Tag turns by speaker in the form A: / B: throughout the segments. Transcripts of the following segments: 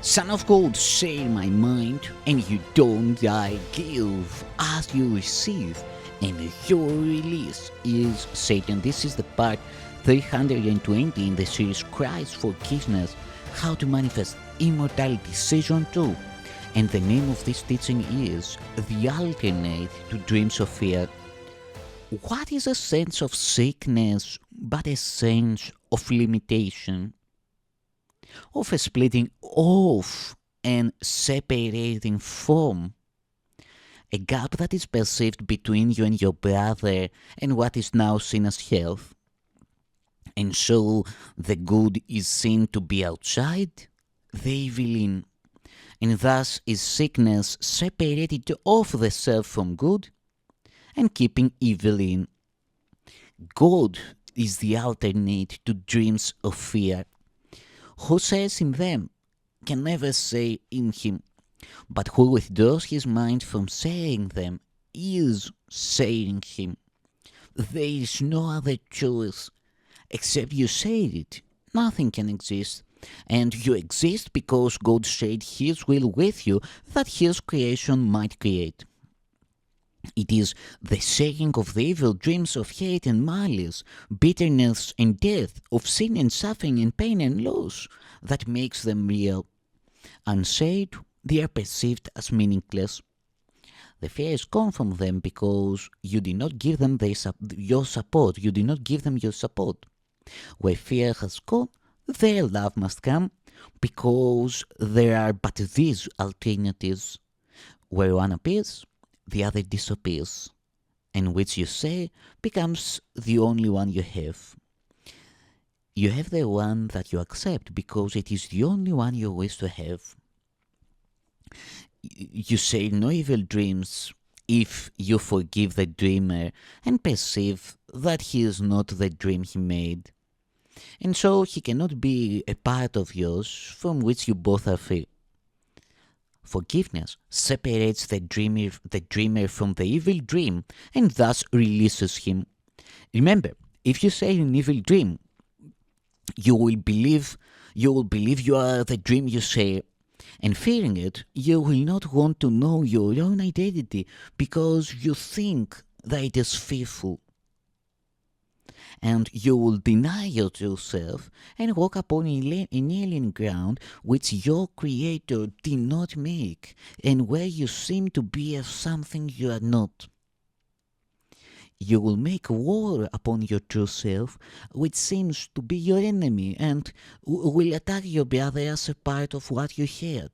A: Son of God, share my mind, and you don't I give as you receive, and your release is Satan. This is the part 320 in the series Christ's Forgiveness, How to Manifest Immortality Season 2. And the name of this teaching is The Alternate to Dreams of Fear. What is a sense of sickness but a sense of limitation? Of a splitting off and separating from, a gap that is perceived between you and your brother and what is now seen as health. And so the good is seen to be outside, the evil in, and thus is sickness separated off the self from good and keeping evil in. God is the alternate to dreams of fear. Who says in them can never say in him, but who withdraws his mind from saying them is saying him. There is no other choice. Except you say it, nothing can exist. And you exist because God shared his will with you that his creation might create. It is the saying of the evil dreams of hate and malice, bitterness and death, of sin and suffering and pain and loss that makes them real. Unsaid, they are perceived as meaningless. The fear is gone from them because you did not give them your support. You did not give them your support. Where fear has gone, their love must come because there are but these alternatives. Where one appears, the other disappears, and which you say becomes the only one you have. You have the one that you accept because it is the only one you wish to have. You say no evil dreams if you forgive the dreamer and perceive that he is not the dream he made. And so he cannot be a part of yours from which you both are free. Forgiveness separates the dreamer from the evil dream and thus releases him. Remember, if you say an evil dream, you will believe you are the dream you say, and fearing it, you will not want to know your own identity because you think that it is fearful. And you will deny yourself and walk upon an alien ground which your creator did not make, and where you seem to be as something you are not. You will make war upon your true self, which seems to be your enemy, and will attack your brother as a part of what you had.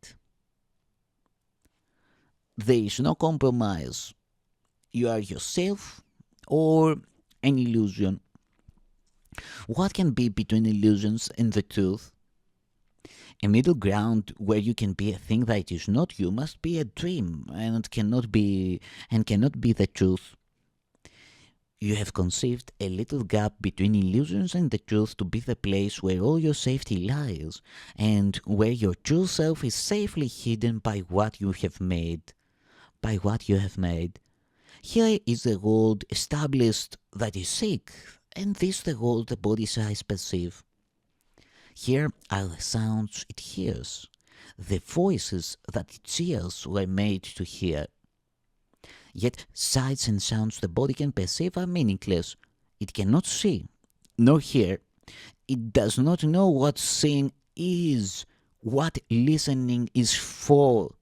A: There is no compromise. You are yourself or an illusion. What can be between illusions and the truth? A middle ground where you can be a thing that is not you must be a dream and cannot be the truth. You have conceived a little gap between illusions and the truth to be the place where all your safety lies, and where your true self is safely hidden by what you have made. Here is the world established that is sick, and this the world the body's eyes perceive. Here are the sounds it hears, the voices that its ears were made to hear. Yet sights and sounds the body can perceive are meaningless. It cannot see, nor hear. It does not know what seeing is, what listening is for.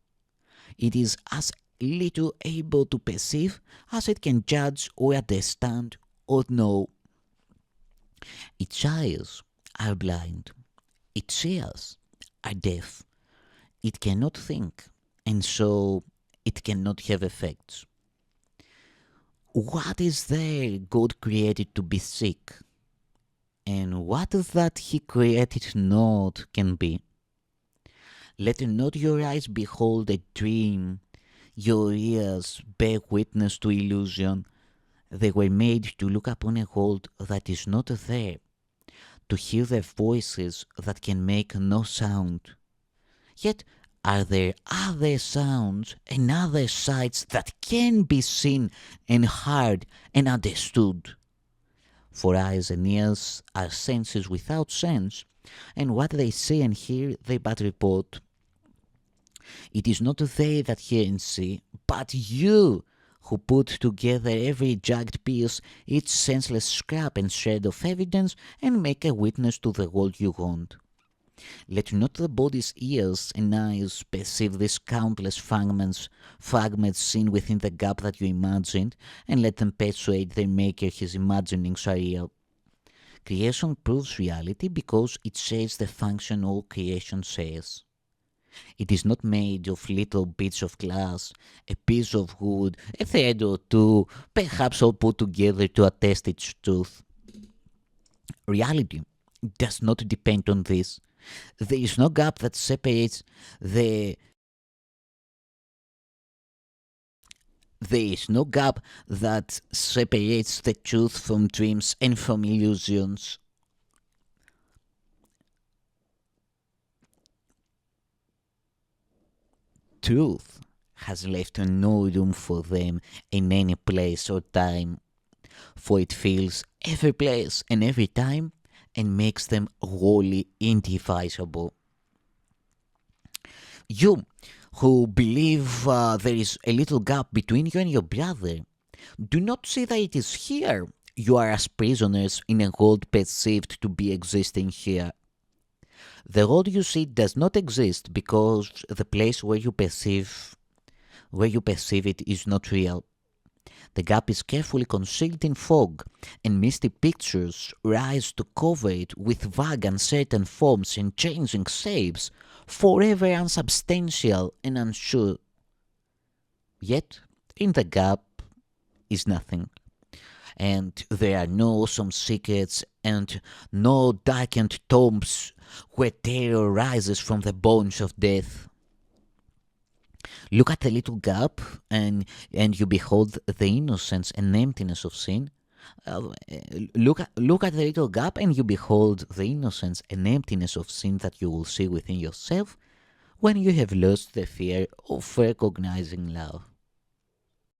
A: It is as little able to perceive as it can judge or understand or know. Its eyes are blind. Its ears are deaf. It cannot think, and so it cannot have effects. What is there God created to be sick? And what that he created not can be? Let not your eyes behold a dream, your ears bear witness to illusion. They were made to look upon a world that is not there, to hear the voices that can make no sound. Yet are there other sounds and other sights that can be seen and heard and understood? For eyes and ears are senses without sense, and what they see and hear they but report. It is not they that hear and see, but you who put together every jagged piece, each senseless scrap and shred of evidence, and make a witness to the world you want. Let not the body's ears and eyes perceive these countless fragments seen within the gap that you imagined, and let them persuade their maker his imaginings are real. Creation proves reality because it shares the function all creation shares. It is not made of little bits of glass, a piece of wood, a thread or two, perhaps all put together to attest its truth. Reality does not depend on this. There is no gap that separates the the truth from dreams and from illusions. Truth has left no room for them in any place or time, for it fills every place and every time and makes them wholly indivisible. You who believe there is a little gap between you and your brother, do not see that it is here. You are as prisoners in a world perceived to be existing here. The world you see does not exist because the place where you perceive it is not real. The gap is carefully concealed in fog, and misty pictures rise to cover it with vague uncertain forms and changing shapes, forever unsubstantial and unsure. Yet, in the gap is nothing, and there are no awesome secrets and no darkened tombs where terror rises from the bones of death. Look at the little gap, and you behold the innocence and emptiness of sin. Look at the little gap, and you behold the innocence and emptiness of sin that you will see within yourself when you have lost the fear of recognizing love.